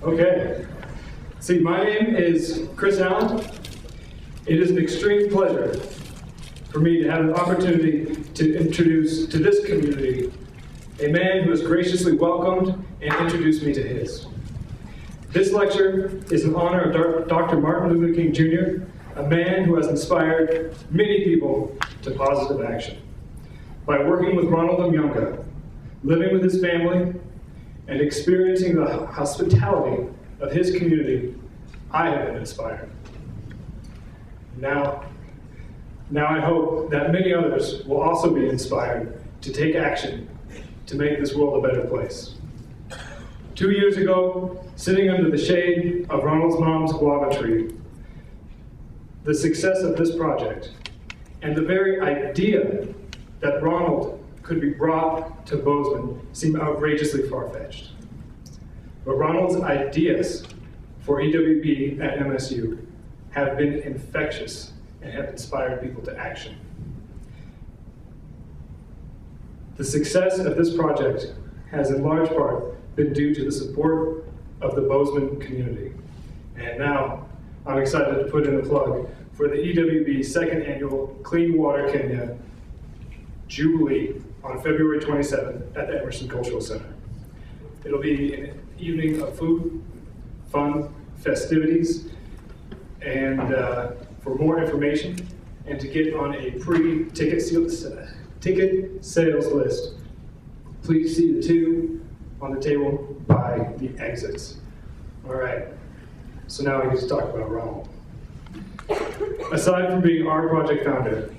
Okay. See, my name is Chris Allen. It is an extreme pleasure for me to have an opportunity to introduce to this community a man who has graciously welcomed and introduced me to his. This lecture is in honor of Dr. Martin Luther King Jr., a man who has inspired many people to positive action. By working with Ronald Omyonga, living with his family, and experiencing the hospitality of his community, I have been inspired. Now I hope that many others will also be inspired to take action to make this world a better place. 2 years ago, sitting under the shade of Ronald's mom's guava tree, the success of this project and the very idea that Ronald could be brought to Bozeman seemed outrageously far-fetched. But Ronald's ideas for EWB at MSU have been infectious and have inspired people to action. The success of this project has in large part been due to the support of the Bozeman community. And now I'm excited to put in a plug for the EWB second annual Clean Water Kenya Jubilee on February 27th at the Emerson Cultural Center. It'll be an evening of food, fun, festivities, and for more information and to get on a pre-ticket sales list, please see the two on the table by the exits. All right, so now we get to talk about Ronald. Aside from being our project founder,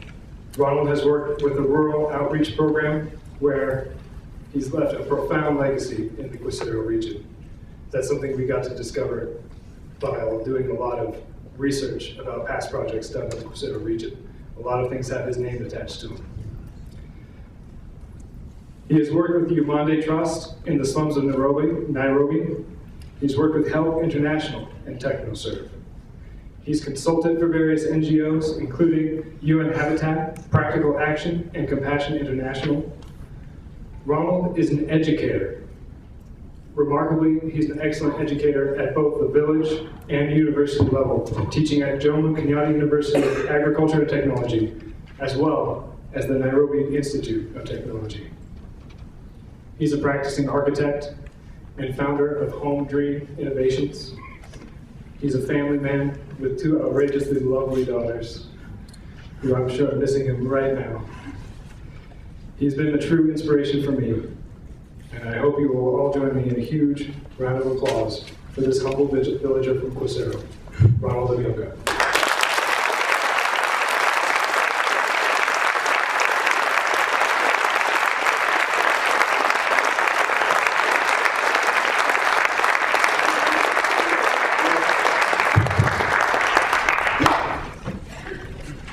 Ronald has worked with the Rural Outreach Program where he's left a profound legacy in the Quisero region. That's something we got to discover while doing a lot of research about past projects done in the Quisero region. A lot of things have his name attached to them. He has worked with the Umande Trust in the slums of Nairobi. He's worked with Help International and TechnoServe. He's consulted for various NGOs, including UN Habitat, Practical Action, and Compassion International. Ronald is an educator. Remarkably, he's an excellent educator at both the village and university level, teaching at Jomo Kenyatta University of Agriculture and Technology, as well as the Nairobi Institute of Technology. He's a practicing architect and founder of Home Dream Innovations. He's a family man with two outrageously lovely daughters, who I'm sure are missing him right now. He's been a true inspiration for me, and I hope you will all join me in a huge round of applause for this humble villager from Quisero, Ronald Omyonga.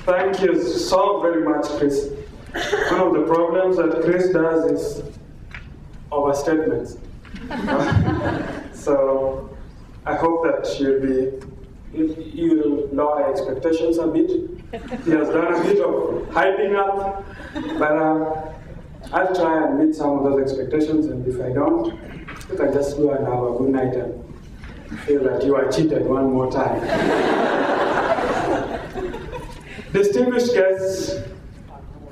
Thank you so very much, Chris. One of the problems that Chris does is overstatements. So I hope that you'll lower expectations a bit. He has done a bit of hyping up, but I'll try and meet some of those expectations, and if I don't, you can just go and have a good night and feel that you are cheated one more time. Distinguished guests,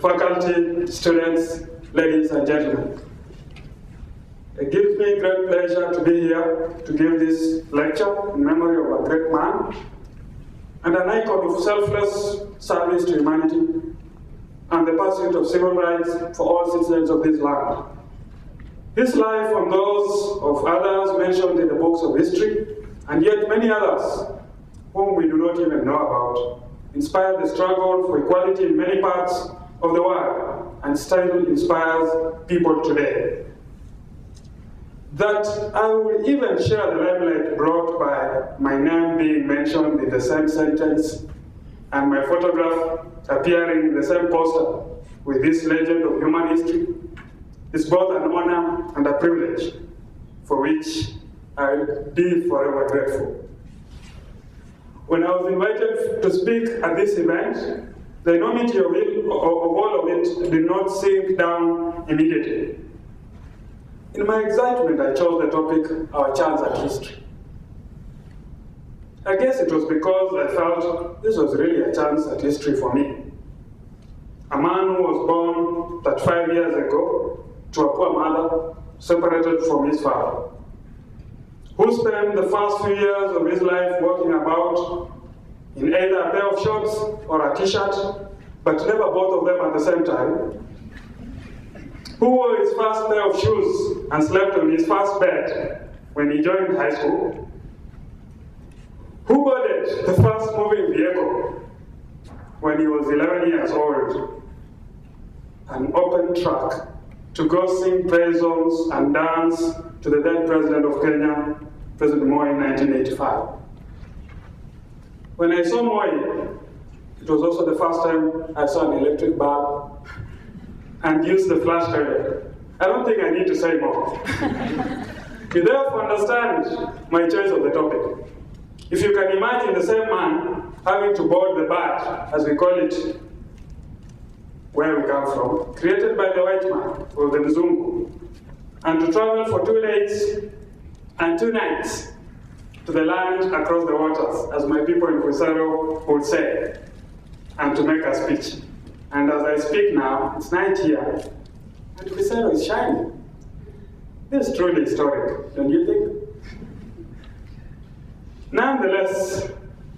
faculty, students, ladies and gentlemen. It gives me great pleasure to be here to give this lecture in memory of a great man and an icon of selfless service to humanity and the pursuit of civil rights for all citizens of this land. His life and those of others mentioned in the books of history, and yet many others whom we do not even know about, inspired the struggle for equality in many parts of the world and still inspires people today. That I will even share the limelight brought by my name being mentioned in the same sentence and my photograph appearing in the same poster with this legend of human history is both an honor and a privilege for which I will be forever grateful. When I was invited to speak at this event, the enormity of all of it did not sink down immediately. In my excitement, I chose the topic, Our Chance at History. I guess it was because I felt this was really a chance at history for me. A man who was born 35 years ago to a poor mother, separated from his father, who spent the first few years of his life walking about in either a pair of shorts or a t-shirt, but never both of them at the same time, who wore his first pair of shoes and slept on his first bed when he joined high school, who boarded the first moving vehicle when he was 11 years old, an open track to go sing praise songs and dance to the then President of Kenya, President Moi, in 1985. When I saw Moi, it was also the first time I saw an electric bulb and used the flash toilet. I don't think I need to say more. You therefore understand my choice of the topic. If you can imagine the same man having to board the bird, as we call it, where we come from, created by the white man, or the Mzungu, and to travel for 2 days and 2 nights to the land across the waters, as my people in Kusero would say, and to make a speech. And as I speak now, it's night here, and Kusero is shining. This is truly historic, don't you think? Nonetheless,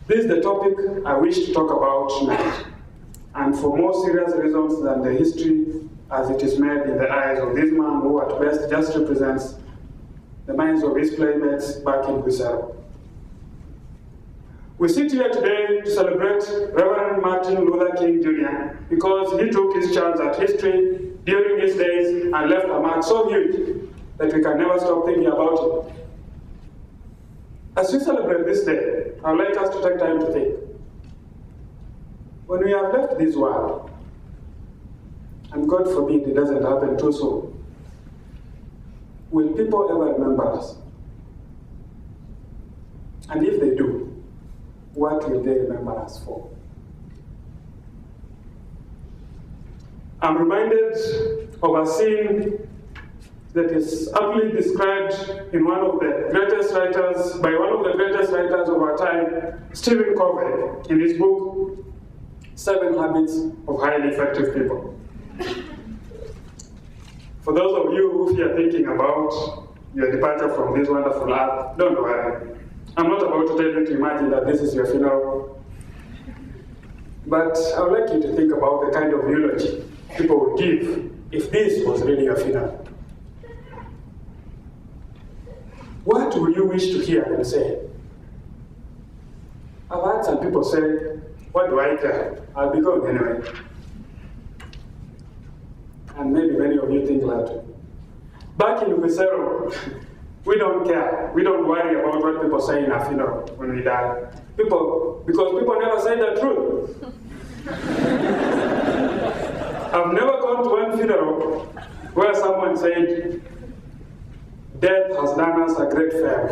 this is the topic I wish to talk about tonight, and for more serious reasons than the history as it is made in the eyes of this man who at best just represents the minds of his playmates back in Kusero. We sit here today to celebrate Reverend Martin Luther King Jr. because he took his chance at history during his days and left a mark so huge that we can never stop thinking about it. As we celebrate this day, I would like us to take time to think. When we have left this world, and God forbid it doesn't happen too soon, will people ever remember us? And if they do, what will they remember us for? I'm reminded of a scene that is aptly described in one of the greatest writers, by one of the greatest writers of our time, Stephen Covey, in his book, 7 Habits of Highly Effective People. For those of you who are thinking about your departure from this wonderful earth, don't worry. I'm not about to tell you to imagine that this is your funeral, but I would like you to think about the kind of eulogy people would give if this was really your funeral. What would you wish to hear them say? I've heard some people say, what do I care? I'll be going anyway. And maybe many of you think that too. Back in Kusero, we don't care. We don't worry about what people say in our funeral when we die. Because people never say the truth. I've never gone to one funeral where someone said, death has done us a great favor.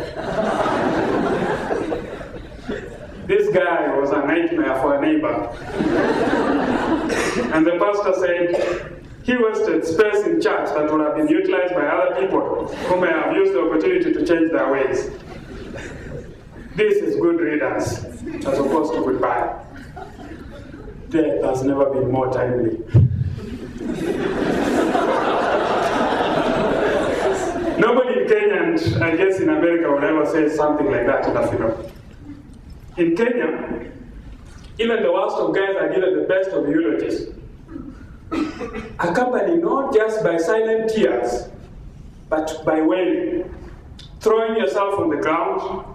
This guy was a nightmare for a neighbor. And the pastor said, he wasted space in church that would have been utilized by other people who may have used the opportunity to change their ways. This is good riddance, as opposed to goodbye. Death has never been more timely. Nobody in Kenya, and I guess in America, would ever say something like that in a funeral. In Kenya, even the worst of guys are given the best of eulogies, accompanied not just by silent tears, but by wailing, throwing yourself on the ground,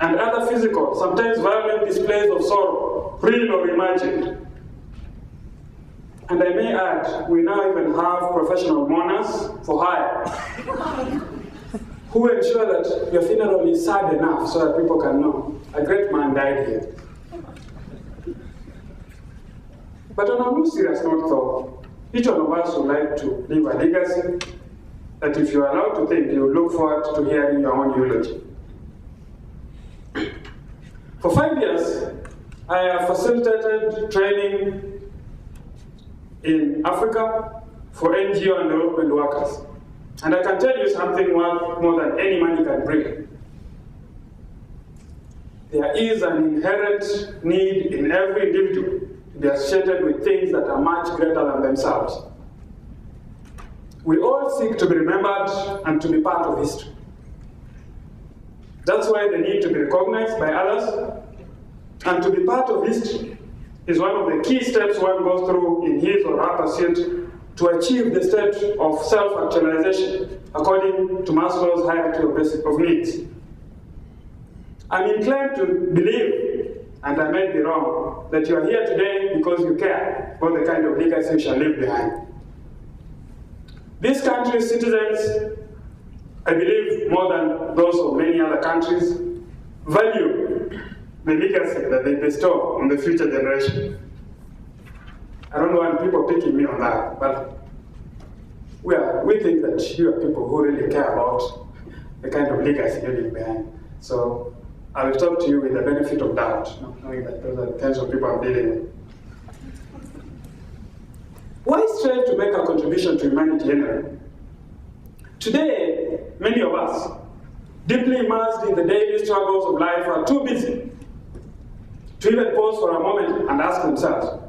and other physical, sometimes violent displays of sorrow, real or imagined. And I may add, we now even have professional mourners for hire, who ensure that your funeral is sad enough so that people can know a great man died here. But on a more serious note though, each one of us would like to leave a legacy that if you are allowed to think, you will look forward to hearing your own eulogy. For 5 years, I have facilitated training in Africa for NGO and development workers. And I can tell you something worth more than any money can bring. there is an inherent need in every individual to be associated with things that are much greater than themselves. We all seek to be remembered and to be part of history. That's why the need to be recognized by others and to be part of history is one of the key steps one goes through in his or her pursuit to achieve the state of self-actualization according to Maslow's hierarchy of needs. I'm inclined to believe, and I may be wrong, that you are here today because you care about the kind of legacy you shall leave behind. This country's citizens, I believe more than those of many other countries, value the legacy that they bestow on the future generation. I don't want people picking me on that, but we think that you are people who really care about the kind of legacy you leave behind. So I will talk to you with the benefit of doubt, knowing that those are the kinds of people I'm dealing with. Why strive to make a contribution to humanity anyway? Today, many of us, deeply immersed in the daily struggles of life, are too busy to even pause for a moment and ask themselves,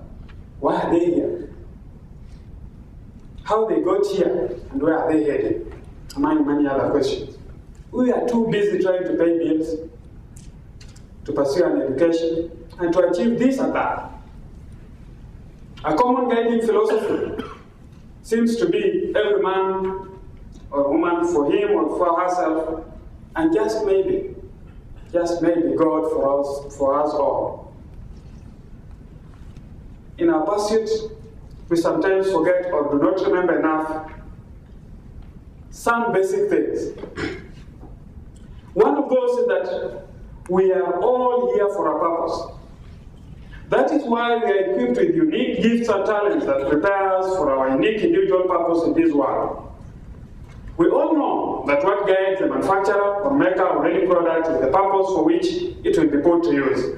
why are they here? How they got here, and where are they headed? Among many other questions. We are too busy trying to pay bills, to pursue an education, and to achieve this and that. A common guiding philosophy seems to be every man or woman for him or for herself, and just maybe God for us all. In our pursuit, we sometimes forget or do not remember enough some basic things. One of those is that we are all here for a purpose. That is why we are equipped with unique gifts and talents that prepare us for our unique individual purpose in this world. We all know that what guides the manufacturer or maker of any product is the purpose for which it will be put to use.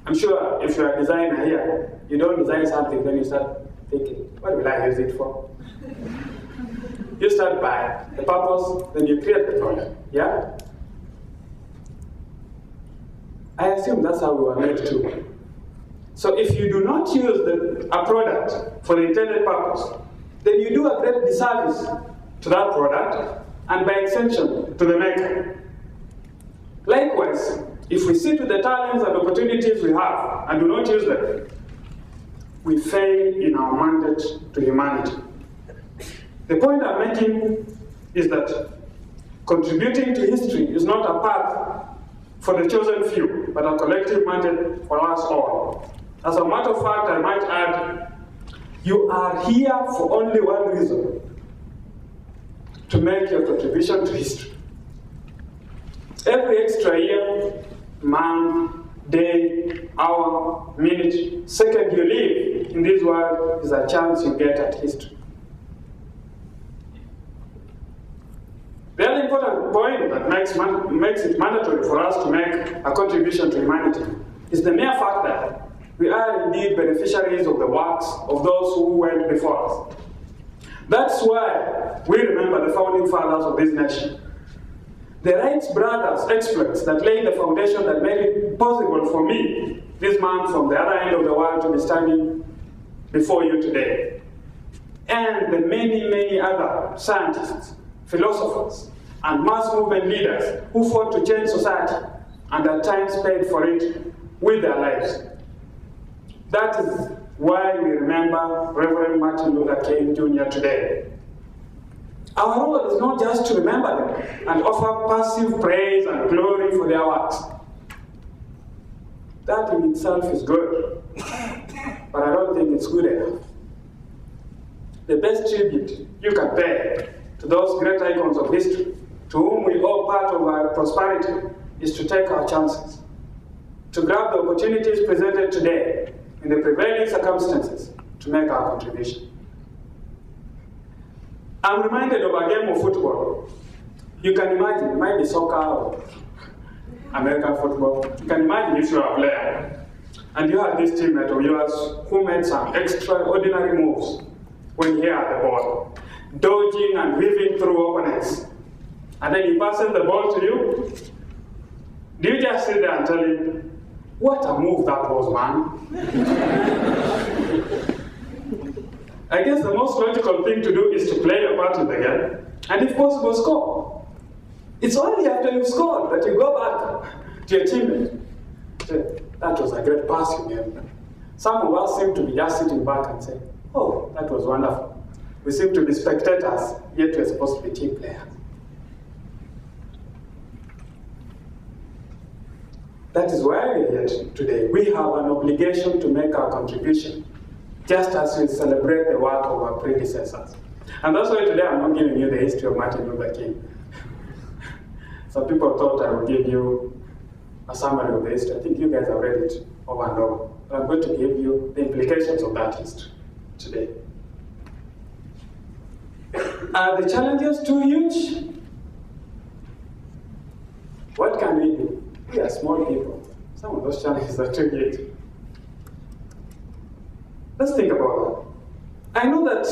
I'm sure if you are a designer here, you don't design something, then you start thinking, what will I use it for? You start by the purpose, then you create the product, yeah? I assume that's how we were made too. So if you do not use a product for the intended purpose, then you do a great disservice to that product, and by extension, to the maker. Likewise, if we sit with the talents and opportunities we have and do not use them, we fail in our mandate to humanity. The point I'm making is that contributing to history is not a path for the chosen few, but a collective mandate for us all. As a matter of fact, I might add, you are here for only one reason: to make your contribution to history. Every extra year, month, day, hour, minute, second you live in this world is a chance you get at history. The other important point that makes it mandatory for us to make a contribution to humanity is the mere fact that we are indeed beneficiaries of the works of those who went before us. That's why we remember the founding fathers of this nation. The Wright brothers' exploits that laid the foundation that made it possible for me, this man from the other end of the world, to be standing before you today. And the many, many other scientists, philosophers, and mass movement leaders who fought to change society and at times paid for it with their lives. That is why we remember Reverend Martin Luther King Jr. today. Our role is not just to remember them and offer passive praise and glory for their works. That in itself is good, but I don't think it's good enough. The best tribute you can pay to those great icons of history, to whom we owe part of our prosperity, is to take our chances, to grab the opportunities presented today in the prevailing circumstances to make our contribution. I'm reminded of a game of football. You can imagine, it might be soccer or American football. You can imagine if you're a player and you have this teammate of yours who made some extraordinary moves when he had the ball, dodging and weaving through opponents. And then he passes the ball to you, Do you just sit there and tell him, what a move that was, man? I guess the most logical thing to do is to play your part in the game, and if possible, score. It's only after you've scored that you go back to your teammate. Say, that was a great pass you gave. Some of us seem to be just sitting back and saying, oh, that was wonderful. We seem to be spectators, yet we're supposed to be team players. That is why we're here today. We have an obligation to make our contribution, just as we celebrate the work of our predecessors. And that's why today I'm not giving you the history of Martin Luther King. Some people thought I would give you a summary of the history. I think you guys have read it over and over. But I'm going to give you the implications of that history today. Are the challenges too huge? What can we do? We are small people. Some of those challenges are too huge. Let's think about that. I know that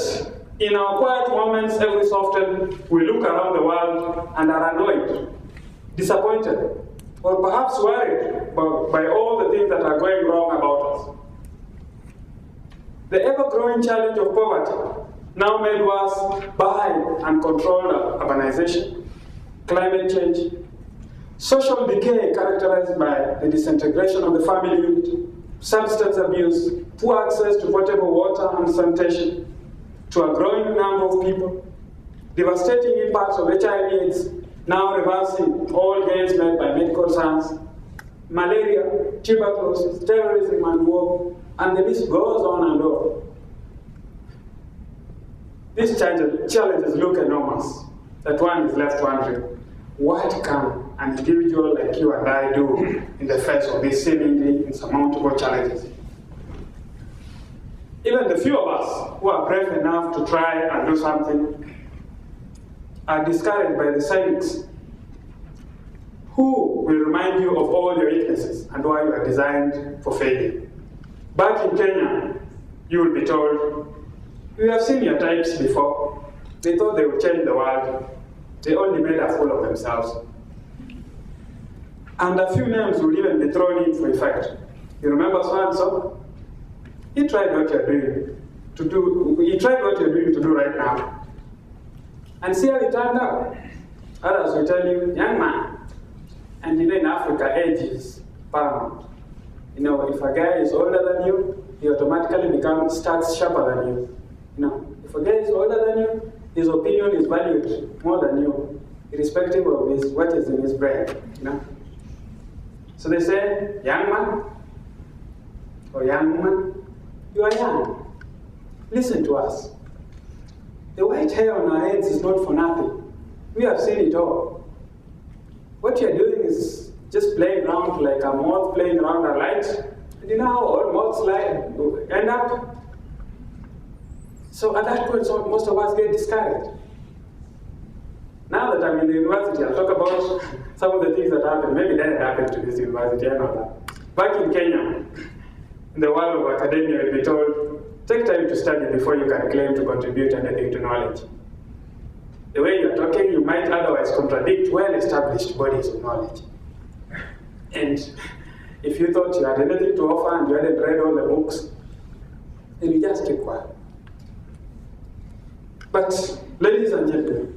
in our quiet moments, every so often, we look around the world and are annoyed, disappointed, or perhaps worried by all the things that are going wrong about us. The ever-growing challenge of poverty, now made worse by uncontrolled urbanization, climate change, social decay characterized by the disintegration of the family unit, substance abuse, poor access to potable water and sanitation, to a growing number of people, devastating impacts of HIV/AIDS, now reversing all gains made by medical science, malaria, tuberculosis, terrorism and war, and the list goes on and on. These challenges look enormous, that one is left wondering, what can an individual like you and I do in the face of these seemingly insurmountable challenges? Even the few of us who are brave enough to try and do something are discouraged by the cynics who will remind you of all your weaknesses and why you are designed for failure. Back in Kenya, you will be told, we have seen your types before. They thought they would change the world. They only made a fool of themselves. And a few names will even be thrown in for effect. You remember so-and-so? He tried what you're doing to do right now. And see how it turned out. Others will tell you, young man. And you know, in Africa, age is paramount. You know, if a guy is older than you, he automatically starts sharper than you. You know, if a guy is older than you, his opinion is valued more than you, irrespective of what is in his brain. You know. So they say, young man or young woman, you are young. Listen to us. The white hair on our heads is not for nothing. We have seen it all. What you're doing is just playing around like a moth playing around a light. And you know how all moths end up? So at that point, most of us get discouraged. Now that I'm in the university, I'll talk about some of the things that happened. Maybe that happened to this university, I know that. Back in Kenya, in the world of academia, you'll be told, take time to study before you can claim to contribute anything to knowledge. The way you're talking, you might otherwise contradict well-established bodies of knowledge. And if you thought you had anything to offer and you hadn't read all the books, then you just keep quiet. But, ladies and gentlemen,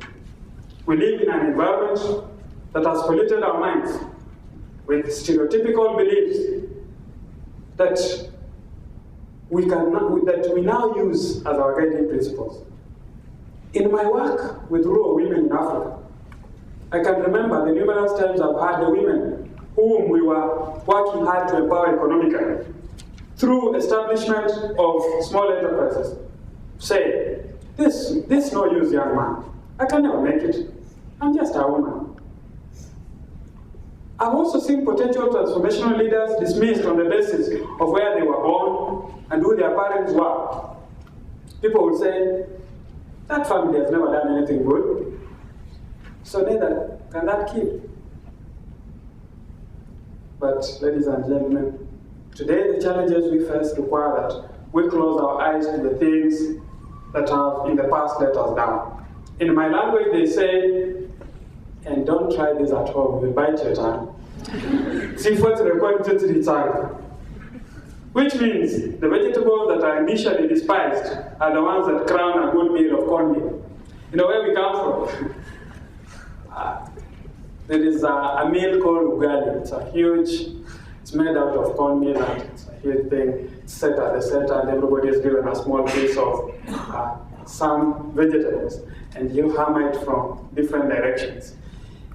we live in an environment that has polluted our minds with stereotypical beliefs that we now use as our guiding principles. In my work with rural women in Africa, I can remember the numerous times I've had the women whom we were working hard to empower economically through establishment of small enterprises say, this no use, young man. I can never make it. I'm just a woman. I've also seen potential transformational leaders dismissed on the basis of where they were born and who their parents were. People would say, that family has never done anything good, so neither can that kid. But, ladies and gentlemen, today the challenges we face require that we close our eyes to the things that have in the past let us down. In my language they say, and don't try this at home, you'll bite your tongue. Which means the vegetables that are initially despised are the ones that crown a good meal of cornmeal. You know where we come from? There is a meal called ugali. It's made out of cornmeal, and it's a huge thing. It's set at the center, and everybody is given a small piece of some vegetables, and you hammer it from different directions.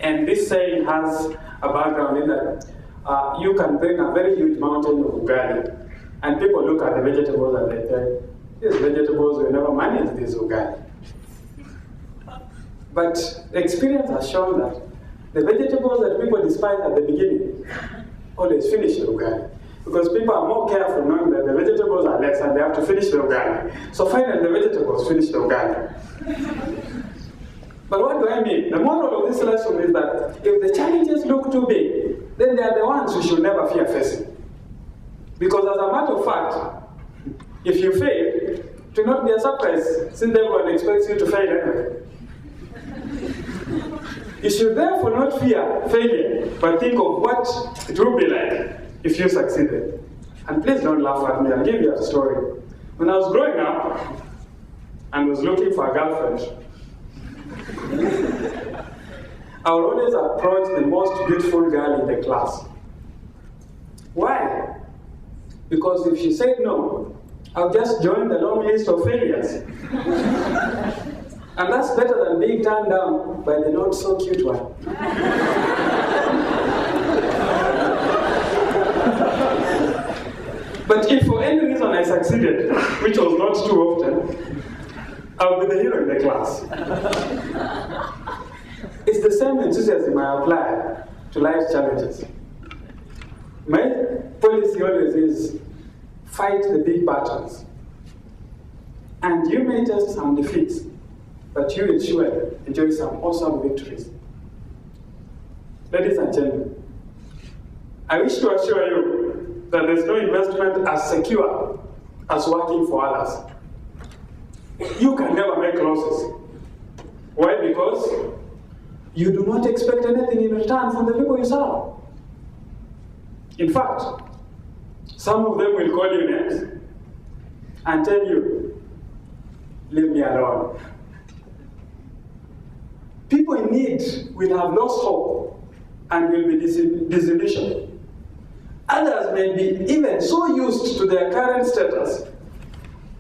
And this saying has a background in that you can bring a very huge mountain of ugali, and people look at the vegetables and they think, these vegetables will never manage this ugali. But the experience has shown that the vegetables that people despise at the beginning always finish the ugali. Because people are more careful knowing that the vegetables are less and they have to finish the ugali. So finally the vegetables finish the ugali. But what do I mean? The moral of this lesson is that if the challenges look too big, then they are the ones we should never fear facing. Because as a matter of fact, if you fail, it will not be a surprise since everyone expects you to fail anyway. You should therefore not fear failure, but think of what it would be like if you succeeded. And please don't laugh at me, I'll give you a story. When I was growing up and was looking for a girlfriend, I would always approach the most beautiful girl in the class. Why? Because if she said no, I'll just join the long list of failures. And that's better than being turned down by the not so cute one. But if for any reason I succeeded, which was not too often, I'll be the hero in the class. It's the same enthusiasm I apply to life's challenges. My policy always is fight the big battles. And you may test some defeats, but you will surely enjoy some awesome victories. Ladies and gentlemen, I wish to assure you that there's no investment as secure as working for others. You can never make losses. Why? Because you do not expect anything in return from the people you serve. In fact, some of them will call you names and tell you, leave me alone. People in need will have lost hope and will be disillusioned. Others may be even so used to their current status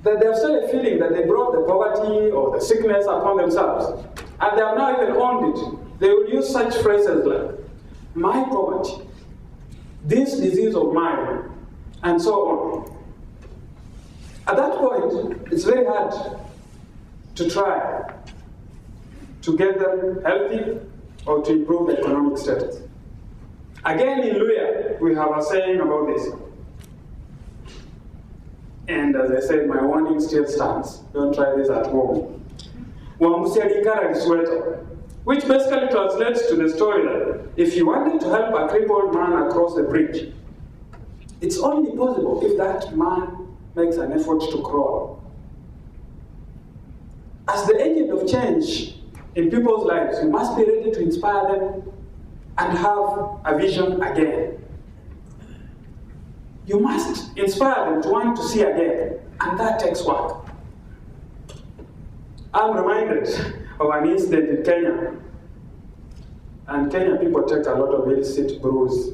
that they have started feeling that they brought the poverty or the sickness upon themselves, and they have now even owned it. They will use such phrases like, my poverty, this disease of mine, and so on. At that point, it's very hard to try to get them healthy or to improve their economic status. Again, in Luya, we have a saying about this. And as I said, my warning still stands. Don't try this at home. Which basically translates to the story that if you wanted to help a crippled man across the bridge, it's only possible if that man makes an effort to crawl. As the agent of change in people's lives, you must be ready to inspire them and have a vision again. You must inspire them to want to see again, and that takes work. I'm reminded of an incident in Kenya. And Kenya people take a lot of illicit brews,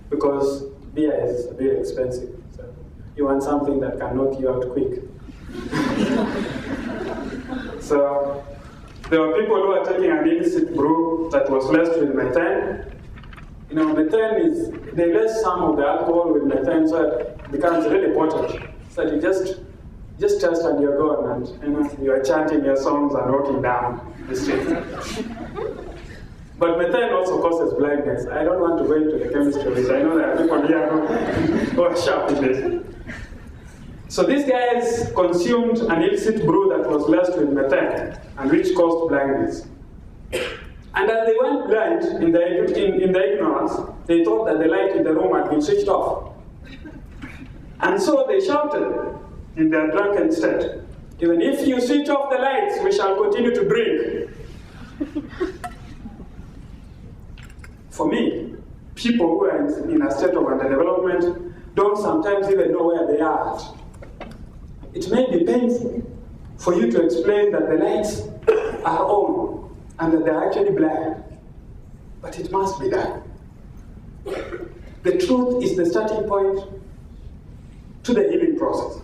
because beer is a bit expensive. So you want something that can knock you out quick. So there were people who were taking an illicit brew that was laced with methane. Methane is, they less some of the alcohol with methane, so it becomes really potent. So you just test and you're gone, and you are chanting your songs and walking down the street. But methane also causes blindness. I don't want to go into the chemistry of it. I know there are people here who are sharp in this. So these guys consumed an illicit brew that was laced with methane, and which caused blindness. And as they went blind in the ignorance, they thought that the light in the room had been switched off. And so they shouted in their drunken state, even if you switch off the lights, we shall continue to drink. For me, people who are in a state of underdevelopment don't sometimes even know where they are at. It may be painful for you to explain that the lights are on and that they're actually blind, but it must be done. The truth is the starting point to the healing process.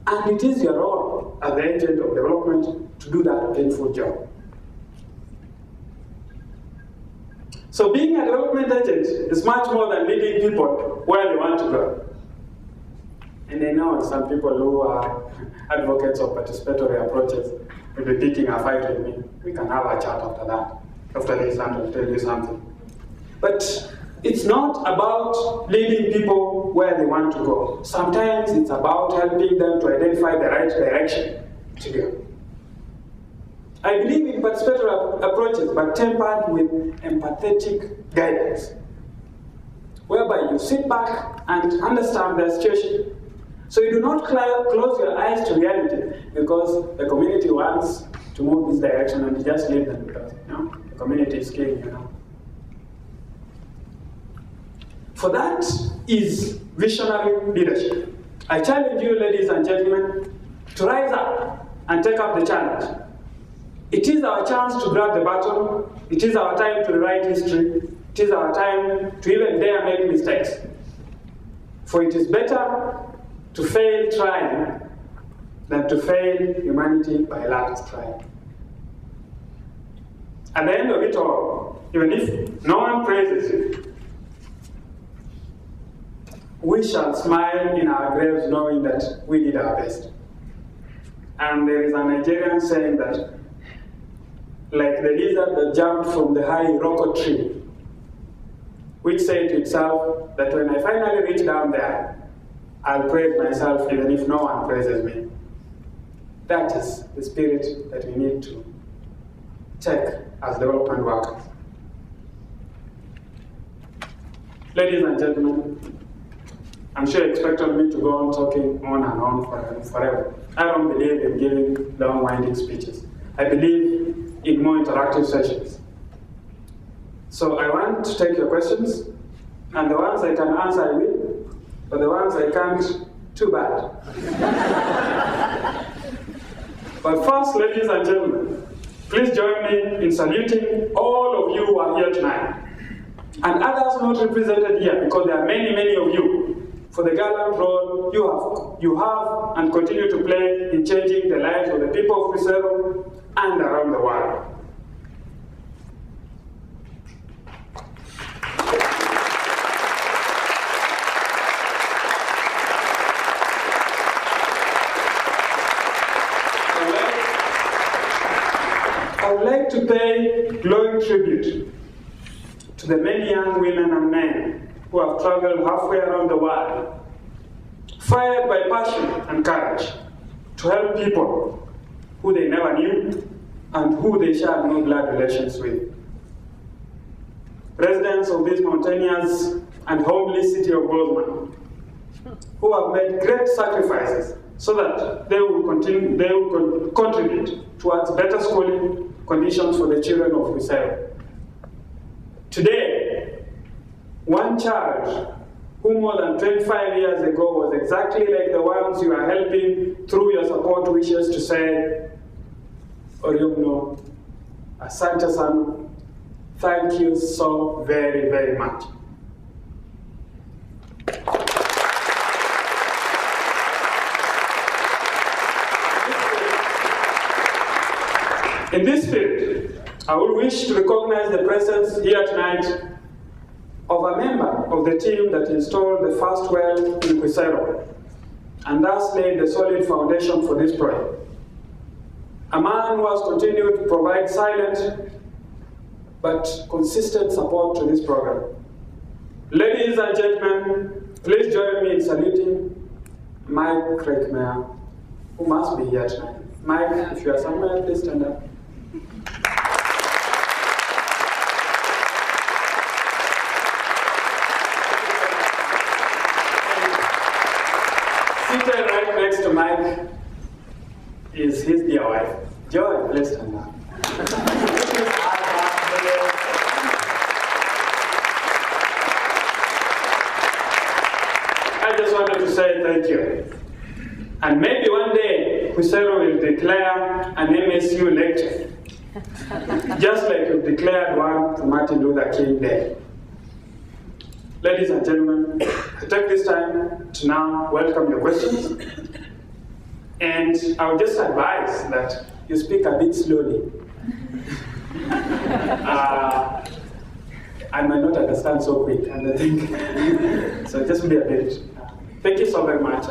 And it is your role as the agent of development to do that painful job. So being a development agent is much more than leading people where they want to go. And I know some people who are advocates of participatory approaches will be picking a fight with me. We can have a chat after that. After this, and I'll tell you something. But it's not about leading people where they want to go. Sometimes it's about helping them to identify the right direction to go. I believe in participatory approaches, but tempered with empathetic guidance, whereby you sit back and understand the situation. So you do not close your eyes to reality because the community wants to move this direction and you just leave them because the community is king, For that is visionary leadership. I challenge you, ladies and gentlemen, to rise up and take up the challenge. It is our chance to grab the baton. It is our time to rewrite history. It is our time to even dare make mistakes. For it is better to fail trying than to fail humanity by lack of trying. At the end of it all, even if no one praises you, we shall smile in our graves knowing that we did our best. And there is a Nigerian saying that, like the lizard that jumped from the high Iroko tree, which said to itself that when I finally reach down there, I'll praise myself even if no one praises me. That is the spirit that we need to take as development workers. Ladies and gentlemen, I'm sure you expected me to go on talking on and on forever. I don't believe in giving long winding speeches. I believe in more interactive sessions. So I want to take your questions, and the ones I can answer I will, but the ones I can't, too bad. But first, ladies and gentlemen, please join me in saluting all of you who are here tonight, and others not represented here, because there are many, many of you, for the gallant role you have and continue to play in changing the lives of the people of Cruzeiro and around the world. I would like to pay glowing tribute to the many young women and men who have traveled halfway around the world, fired by passion and courage, to help people who they never knew and who they shared no blood relations with. Residents of this mountainous and homely city of Bozeman, who have made great sacrifices so that they will contribute towards better schooling conditions for the children of Cruzeiro. Today, one child who more than 25 years ago was exactly like the ones you are helping through your support wishes to say, Omyonga, asante sana, thank you so very, very much. In this spirit, I would wish to recognize the presence here tonight of a member of the team that installed the first well in Cruzeiro and thus laid the solid foundation for this project. A man who has continued to provide silent but consistent support to this program. Ladies and gentlemen, please join me in saluting Mike Krekmeier, who must be here tonight. Mike, if you are somewhere, please stand up. Seated right next to Mike is his dear wife, Joy. Please stand up. say thank you. And maybe one day, Hussein will declare an MSU lecture, just like you declared one for Martin Luther King Day. Ladies and gentlemen, I take this time to now welcome your questions. And I would just advise that you speak a bit slowly. I might not understand so quick, and I think, so just be a bit. Thank you so very much.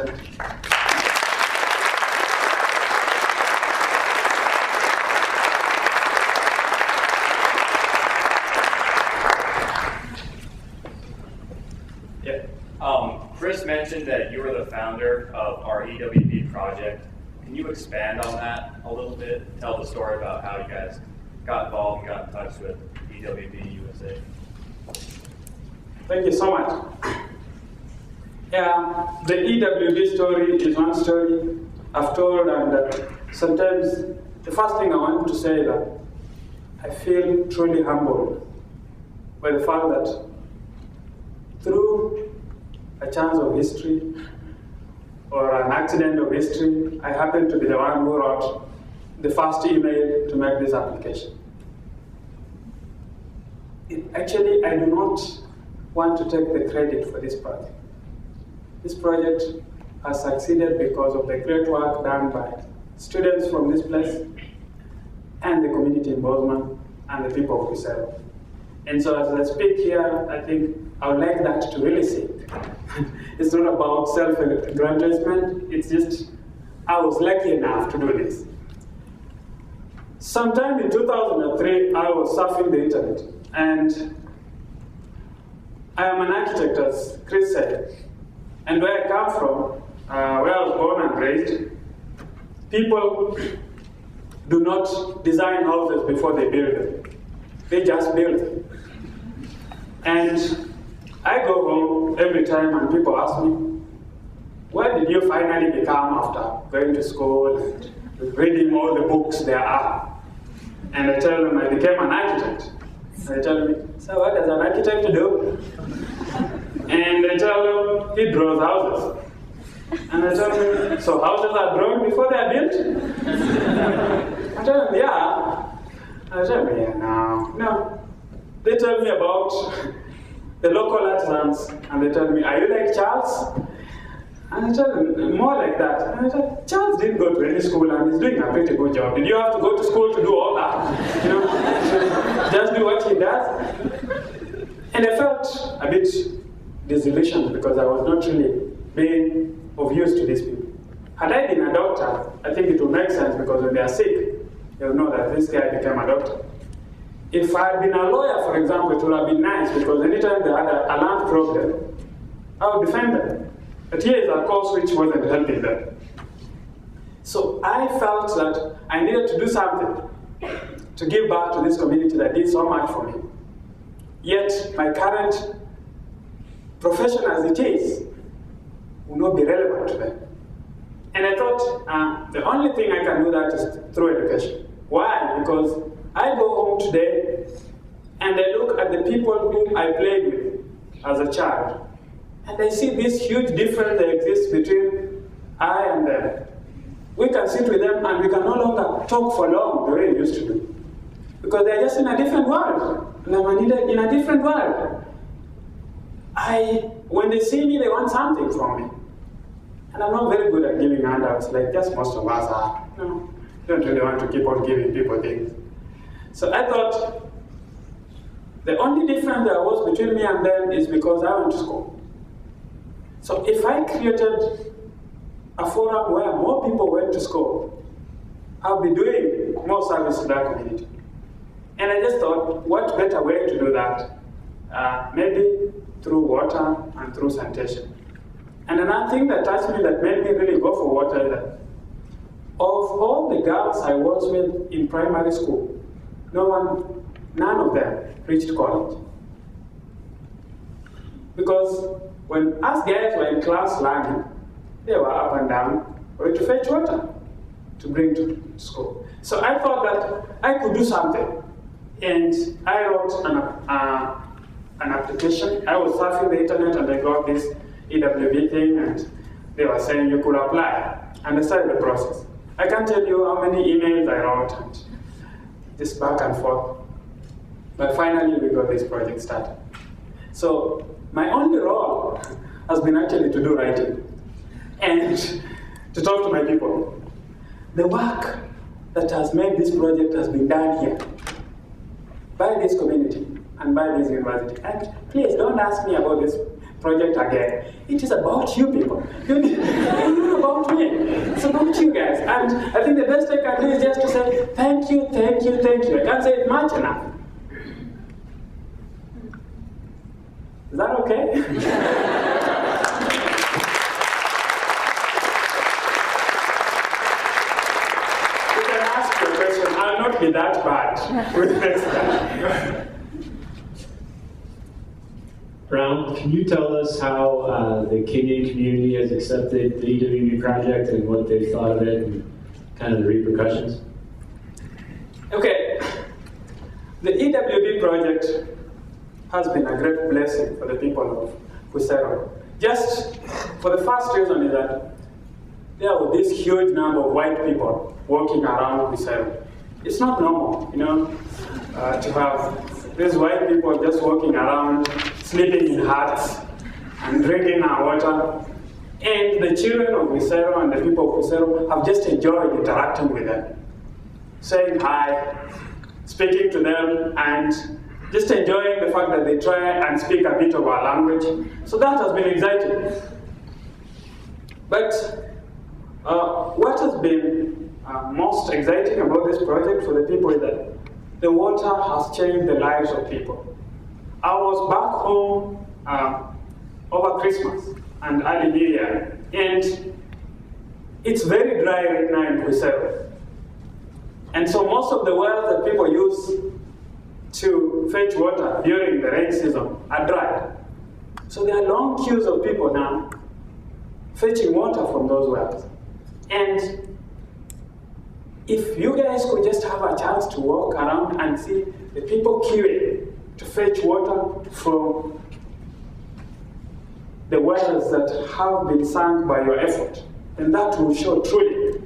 Chris mentioned that you were the founder of our EWP project. Can you expand on that a little bit? Tell the story about how you guys got involved and got in touch with EWP USA. Thank you so much. Yeah, the EWP story is one story I've told, and sometimes the first thing I want to say is that I feel truly humbled by the fact that through a chance of history or an accident of history, I happen to be the one who wrote the first email to make this application. Actually, I do not want to take the credit for this project. This project has succeeded because of the great work done by students from this place and the community involvement and the people of Israel. And so as I speak here, I think I would like that to really sink. It's not about self-aggrandizement, it's just, I was lucky enough to do this. Sometime in 2003, I was surfing the internet, and I am an architect, as Chris said. And where I come from, where I was born and raised, people do not design houses before they build them. They just build them. And I go home every time and people ask me, where did you finally become after going to school and reading all the books there are? And I tell them I became an architect. And they tell me, so what does an architect do? And I tell them, he draws houses. And I tell them, so houses are drawn before they are built? I tell them, yeah. I tell them, yeah, no. They tell me about the local artisans, and they tell me, are you like Charles? And I tell them, more like that. And I tell them, Charles didn't go to any school and he's doing a pretty good job. Did you have to go to school to do all that? You know, just do what he does? And I felt a bit disillusioned because I was not really being of use to these people. Had I been a doctor, I think it would make sense because when they are sick, they'll know that this guy became a doctor. If I had been a lawyer, for example, it would have been nice because anytime they had a land problem, I would defend them. But here is a course which wasn't helping them. So I felt that I needed to do something to give back to this community that did so much for me. Yet my current profession as it is will not be relevant to them. And I thought the only thing I can do that is through education. Why? Because I go home today and I look at the people whom I played with as a child, and I see this huge difference that exists between I and them. We can sit with them and we can no longer talk for long the way we used to do. Because they're just in a different world. And I'm in a different world. When they see me, they want something from me. And I'm not very good at giving handouts, like just most of us are. Don't really want to keep on giving people things. So I thought, the only difference there was between me and them is because I went to school. So if I created a forum where more people went to school, I'll be doing more service to that community. And I just thought, what better way to do that? Maybe through water and through sanitation. And another thing that touched me that made me really go for water is that of all the girls I was with in primary school, none of them reached college. Because when us guys were in class learning, they were up and down, going to fetch water to bring to school. So I thought that I could do something. And I wrote an application. I was surfing the internet and I got this EWB thing, and they were saying you could apply, and I started the process. I can't tell you how many emails I wrote and just back and forth. But finally, we got this project started. So my only role has been actually to do writing and to talk to my people. The work that has made this project has been done here by this community and by this university. And please don't ask me about this project again. It is about you people. It's not about me. It's about you guys. And I think the best I can do is just to say thank you, thank you, thank you. I can't say it much enough. Is that okay? You can ask your question. I'll not be that bad with next time. Ronald, can you tell us how the Kenyan community has accepted the EWB project and what they thought of it and kind of the repercussions? Okay, the EWB project has been a great blessing for the people of Kusero. Just for the first reason is that there were this huge number of white people walking around Kusero. It's not normal, you know, to have these white people just walking around, sleeping in huts, and drinking our water. And the children of Kusero and the people of Kusero have just enjoyed interacting with them, saying hi, speaking to them, and just enjoying the fact that they try and speak a bit of our language. So that has been exciting. But what has been most exciting about this project for the people is that the water has changed the lives of people. I was back home over Christmas and early New Year, and it's very dry right now in Kusero. And so most of the wells that people use to fetch water during the rain season are dry. So there are long queues of people now fetching water from those wells. And if you guys could just have a chance to walk around and see the people queuing to fetch water from the wells that have been sunk by your effort, then that will show truly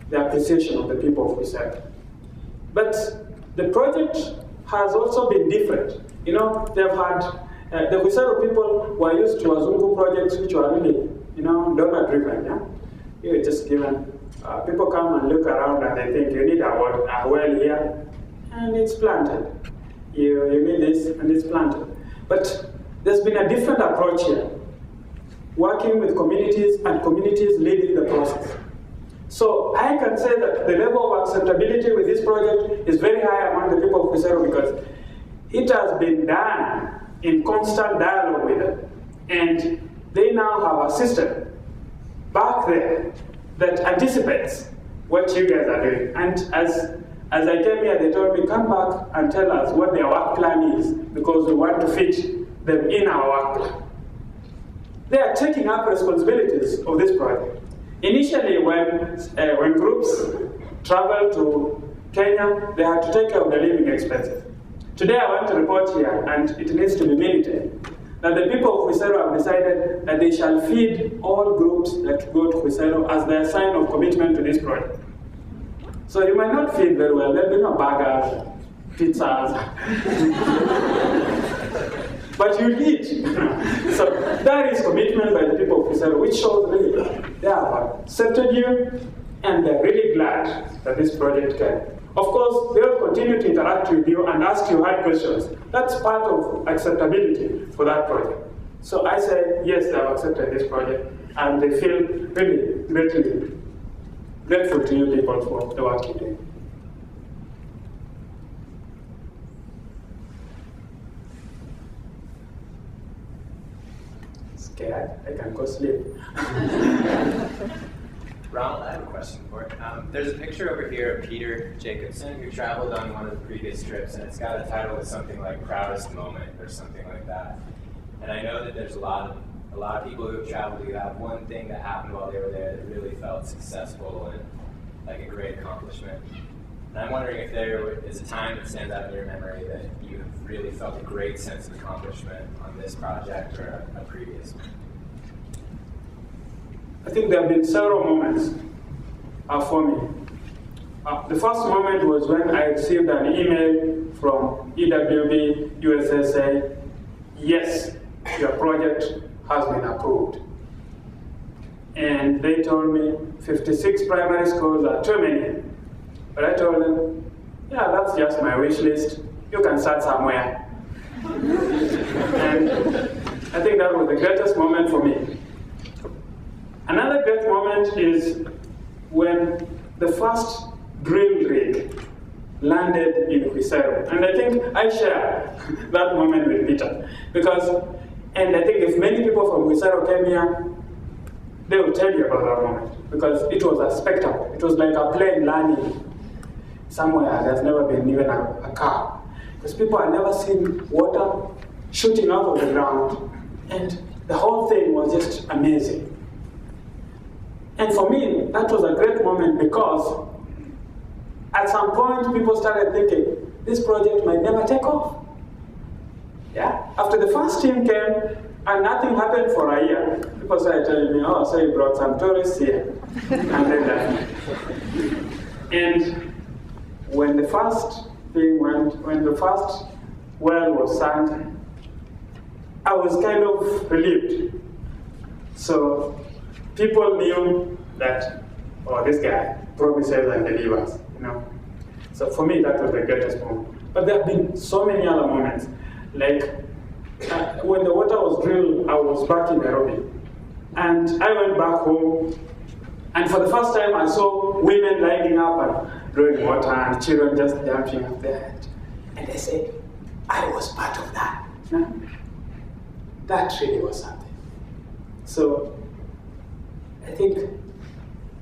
the appreciation of the people of Kusero. But the project has also been different. You know, they've had, the Kusero people were used to Wazungu projects which were really, you know, donor-driven, yeah? You're just given, people come and look around and they think you need a well here, and it's planted. You need this, and it's planted. But there's been a different approach here, working with communities and communities leading the process. So I can say that the level of acceptability with this project is very high among the people of Kusero because it has been done in constant dialogue with them. And they now have a system back there that anticipates what you guys are doing. And as I came here, they told me, come back and tell us what their work plan is because we want to fit them in our work plan. They are taking up responsibilities of this project. Initially, when groups travel to Kenya, they had to take care of their living expenses. Today, I want to report here, and it needs to be military, that the people of Kusero have decided that they shall feed all groups that go to Kusero as their sign of commitment to this project. So you might not feed very well. There'll be no burgers, pizzas, but you eat. So that is commitment by the people of Kusero, which shows really they have accepted you, and they're really glad that this project came. Of course, they will continue to interact with you and ask you hard questions. That's part of acceptability for that project. So I say, yes, they have accepted this project, and they feel really grateful to you people for the work you do. Scared? I can go sleep. Ronald, I have a question for you. There's a picture over here of Peter Jacobson who traveled on one of the previous trips, and it's got a title of something like "Proudest Moment" or something like that. And I know that there's a lot of people who have traveled who have one thing that happened while they were there that really felt successful and like a great accomplishment. And I'm wondering if there is a time that stands out in your memory that you have really felt a great sense of accomplishment on this project or a previous one. I think there have been several moments for me. The first moment was when I received an email from EWB USA saying, yes, your project has been approved. And they told me 56 primary schools are too many. But I told them, yeah, that's just my wish list. You can start somewhere. And I think that was the greatest moment for me. Another great moment is when the first drill rig landed in Huisero. And I think I share that moment with Peter. And I think if many people from Huisero came here, they will tell you about that moment. Because it was a spectacle. It was like a plane landing somewhere there's never been even a car. Because people had never seen water shooting out of the ground. And the whole thing was just amazing. And for me, that was a great moment because at some point people started thinking, this project might never take off. Yeah? After the first team came and nothing happened for a year, people started telling me, oh, so you brought some tourists here. And then that. And when the first well was sunk, I was kind of relieved. So people knew that, oh, this guy promises and delivers, you know. So for me, that was the greatest moment. But there have been so many other moments. Like when the water was drilled, I was back in Nairobi. And I went back home. And for the first time, I saw women lining up and drawing water and children just jumping up there. And I said, I was part of that. No? That really was something. So I think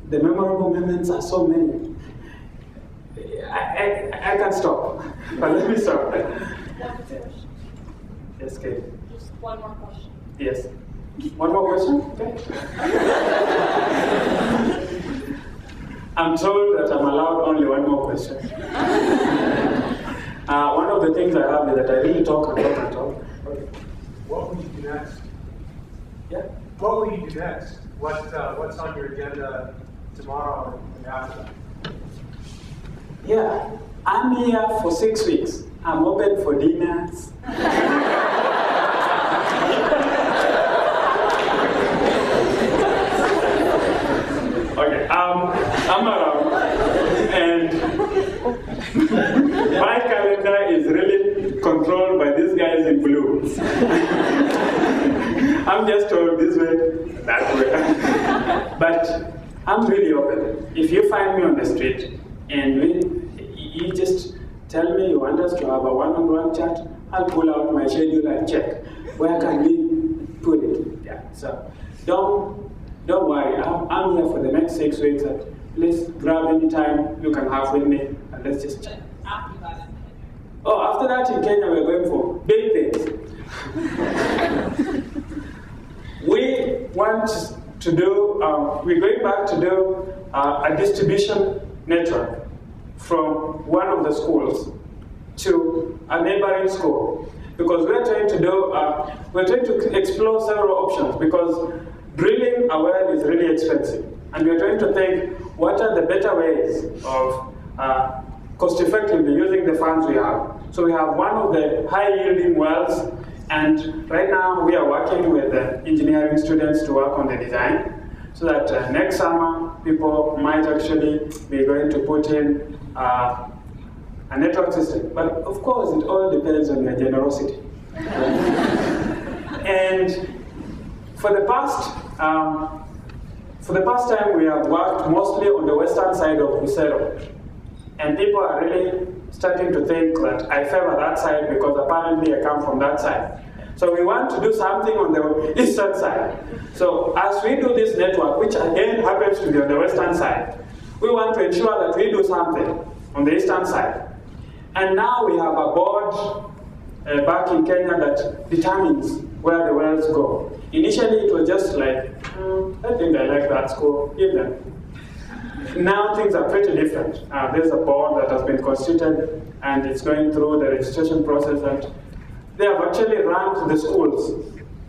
the memorable moments are so many. I can't stop, but let me stop. Yes, Kate. Just one more question. Yes. One more question? Okay. I'm told that I'm allowed only one more question. One of the things I have is that I really talk and talk and talk. Okay. What will you do next? Yeah? What will you do next? What's on your agenda tomorrow and after that? Yeah, I'm here for 6 weeks. I'm open for dinners. Okay, I'm around, and my calendar is really controlled by these guys in blue. I'm just told this way, that way. But I'm really open. If you find me on the street and you just tell me you want us to have a one-on-one chat, I'll pull out my schedule and check. Where can we put it? Yeah. So don't worry. I'm here for the next 6 weeks. Please grab any time you can have with me and let's just chat. After that. Oh, after that in Kenya we're going for big things. We want to do, we're going back to do a distribution network from one of the schools to a neighboring school. Because we're trying to explore several options because drilling a well is really expensive. And we're trying to think what are the better ways of cost effectively using the funds we have. So we have one of the high yielding wells, and right now we are working with the engineering students to work on the design so that next summer people might actually be going to put in a network system. But of course it all depends on your generosity. And for the past time we have worked mostly on the western side of Huisero. And people are really starting to think that I favor that side because apparently I come from that side. So we want to do something on the eastern side. So as we do this network, which again happens to be on the western side, we want to ensure that we do something on the eastern side. And now we have a board back in Kenya that determines where the wells go. Initially it was just like, I think I like that school, give them. Now things are pretty different. There's a board that has been constituted and it's going through the registration process, and they have actually ranked the schools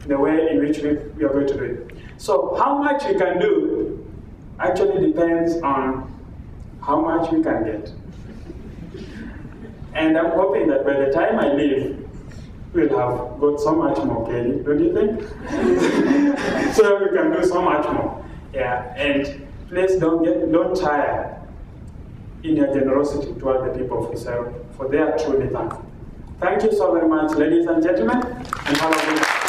the way in which we are going to do it. So how much we can do actually depends on how much we can get. And I'm hoping that by the time I leave, we'll have got so much more, Kelly, don't you think? So we can do so much more. Yeah, and please don't tire in your generosity toward the people of Israel, for they are truly thankful. Thank you so very much, ladies and gentlemen, and have a good day.